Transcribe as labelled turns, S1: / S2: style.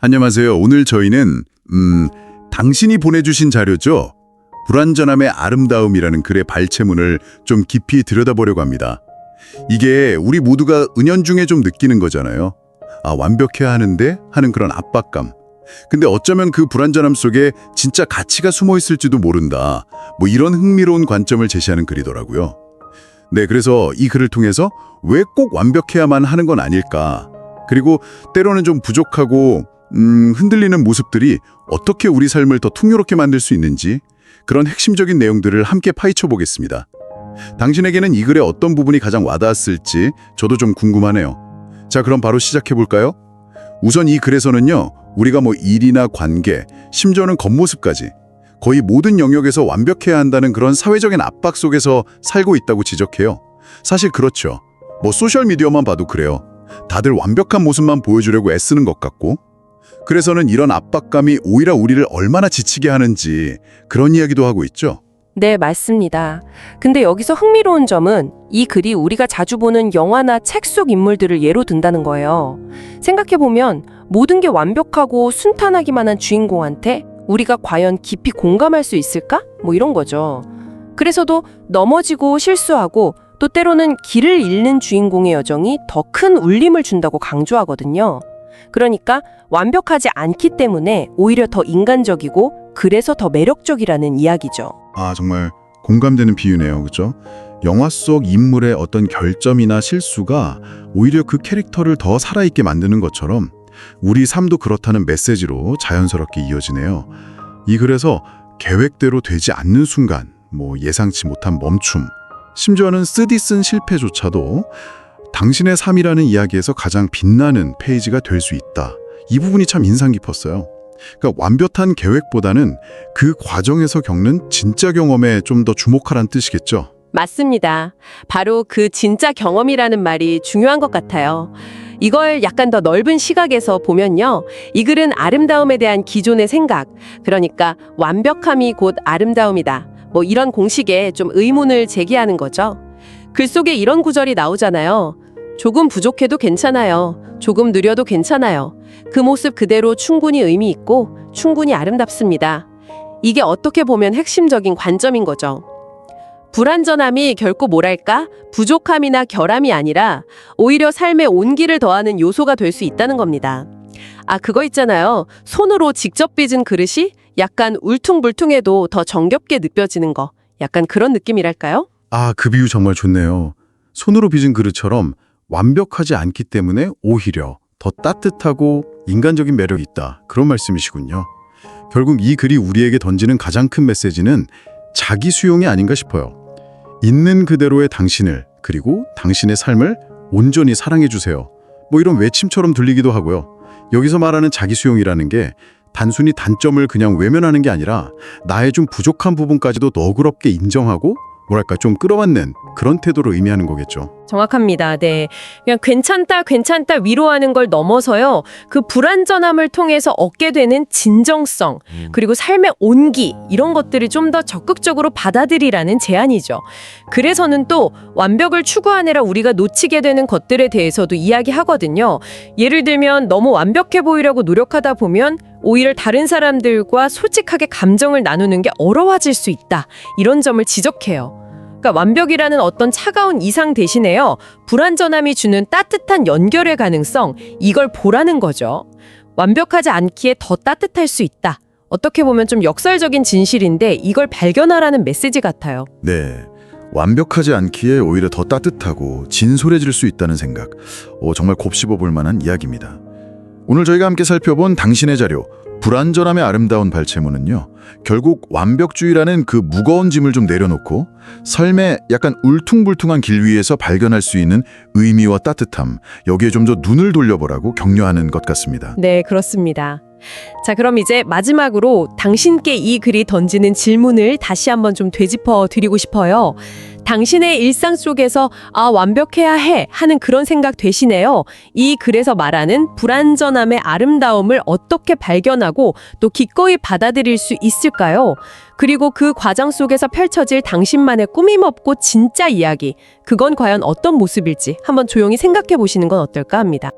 S1: 안녕하세요. 오늘 저희는 당신이 보내주신 자료죠. 불완전함의 아름다움이라는 글의 발췌문을 좀 깊이 들여다보려고 합니다. 이게 우리 모두가 은연중에 좀 느끼는 거잖아요. 아, 완벽해야 하는데 하는 그런 압박감. 근데 어쩌면 그 불완전함 속에 진짜 가치가 숨어 있을지도 모른다. 뭐 이런 흥미로운 관점을 제시하는 글이더라고요. 네, 그래서 이 글을 통해서 왜 꼭 완벽해야만 하는 건 아닐까? 그리고 때로는 좀 부족하고 흔들리는 모습들이 어떻게 우리 삶을 더 풍요롭게 만들 수 있는지 그런 핵심적인 내용들을 함께 파헤쳐 보겠습니다. 당신에게는 이 글의 어떤 부분이 가장 와닿았을지 저도 좀 궁금하네요. 자, 그럼 바로 시작해 볼까요? 우선 이 글에서는요, 우리가 뭐 일이나 관계, 심지어는 겉모습까지 거의 모든 영역에서 완벽해야 한다는 그런 사회적인 압박 속에서 살고 있다고 지적해요. 사실 그렇죠. 뭐 소셜미디어만 봐도 그래요. 다들 완벽한 모습만 보여주려고 애쓰는 것 같고, 그래서는 이런 압박감이 오히려 우리를 얼마나 지치게 하는지 그런 이야기도 하고 있죠.
S2: 네, 맞습니다. 근데 여기서 흥미로운 점은 이 글이 우리가 자주 보는 영화나 책 속 인물들을 예로 든다는 거예요. 생각해보면 모든 게 완벽하고 순탄하기만 한 주인공한테 우리가 과연 깊이 공감할 수 있을까? 뭐 이런 거죠. 그래서도 넘어지고 실수하고 또 때로는 길을 잃는 주인공의 여정이 더 큰 울림을 준다고 강조하거든요. 그러니까 완벽하지 않기 때문에 오히려 더 인간적이고 그래서 더 매력적이라는 이야기죠.
S1: 아, 정말 공감되는 비유네요. 그렇죠? 영화 속 인물의 어떤 결점이나 실수가 오히려 그 캐릭터를 더 살아있게 만드는 것처럼 우리 삶도 그렇다는 메시지로 자연스럽게 이어지네요. 이 글에서 계획대로 되지 않는 순간, 뭐 예상치 못한 멈춤, 심지어는 쓰디쓴 실패조차도 당신의 삶이라는 이야기에서 가장 빛나는 페이지가 될 수 있다. 이 부분이 참 인상 깊었어요. 그러니까 완벽한 계획보다는 그 과정에서 겪는 진짜 경험에 좀 더 주목하라는 뜻이겠죠.
S2: 맞습니다. 바로 그 진짜 경험이라는 말이 중요한 것 같아요. 이걸 약간 더 넓은 시각에서 보면요. 이 글은 아름다움에 대한 기존의 생각, 그러니까 완벽함이 곧 아름다움이다. 뭐 이런 공식에 좀 의문을 제기하는 거죠. 글 속에 이런 구절이 나오잖아요. 조금 부족해도 괜찮아요. 조금 느려도 괜찮아요. 그 모습 그대로 충분히 의미 있고 충분히 아름답습니다. 이게 어떻게 보면 핵심적인 관점인 거죠. 불완전함이 결코 뭐랄까? 부족함이나 결함이 아니라 오히려 삶의 온기를 더하는 요소가 될 수 있다는 겁니다. 아, 그거 있잖아요. 손으로 직접 빚은 그릇이 약간 울퉁불퉁해도 더 정겹게 느껴지는 거. 약간 그런 느낌이랄까요?
S1: 아, 그 비유 정말 좋네요. 손으로 빚은 그릇처럼 완벽하지 않기 때문에 오히려 더 따뜻하고 인간적인 매력이 있다. 그런 말씀이시군요. 결국 이 글이 우리에게 던지는 가장 큰 메시지는 자기 수용이 아닌가 싶어요. 있는 그대로의 당신을, 그리고 당신의 삶을 온전히 사랑해 주세요. 뭐 이런 외침처럼 들리기도 하고요. 여기서 말하는 자기 수용이라는 게 단순히 단점을 그냥 외면하는 게 아니라 나의 좀 부족한 부분까지도 너그럽게 인정하고 뭐랄까 좀 끌어안는 그런 태도를 의미하는 거겠죠.
S2: 정확합니다. 네. 그냥 괜찮다, 괜찮다 위로하는 걸 넘어서요. 그 불완전함을 통해서 얻게 되는 진정성, 그리고 삶의 온기, 이런 것들을 좀 더 적극적으로 받아들이라는 제안이죠. 그래서는 또 완벽을 추구하느라 우리가 놓치게 되는 것들에 대해서도 이야기하거든요. 예를 들면 너무 완벽해 보이려고 노력하다 보면 오히려 다른 사람들과 솔직하게 감정을 나누는 게 어려워질 수 있다. 이런 점을 지적해요. 그러니까 완벽이라는 어떤 차가운 이상 대신에요. 불완전함이 주는 따뜻한 연결의 가능성, 이걸 보라는 거죠. 완벽하지 않기에 더 따뜻할 수 있다. 어떻게 보면 좀 역설적인 진실인데 이걸 발견하라는 메시지 같아요.
S3: 네, 완벽하지 않기에 오히려 더 따뜻하고 진솔해질 수 있다는 생각, 정말 곱씹어 볼 만한 이야기입니다. 오늘 저희가 함께 살펴본 당신의 자료, 불완전함의 아름다운 발췌문은요, 결국 완벽주의라는 그 무거운 짐을 좀 내려놓고 삶의 약간 울퉁불퉁한 길 위에서 발견할 수 있는 의미와 따뜻함, 여기에 좀 더 눈을 돌려보라고 격려하는 것 같습니다.
S2: 네, 그렇습니다. 자, 그럼 이제 마지막으로 당신께 이 글이 던지는 질문을 다시 한번 좀 되짚어 드리고 싶어요. 당신의 일상 속에서 완벽해야 해 하는 그런 생각 대신에요. 이 글에서 말하는 불완전함의 아름다움을 어떻게 발견하고 또 기꺼이 받아들일 수 있을까요? 그리고 그 과정 속에서 펼쳐질 당신만의 꾸밈없고 진짜 이야기, 그건 과연 어떤 모습일지 한번 조용히 생각해 보시는 건 어떨까 합니다.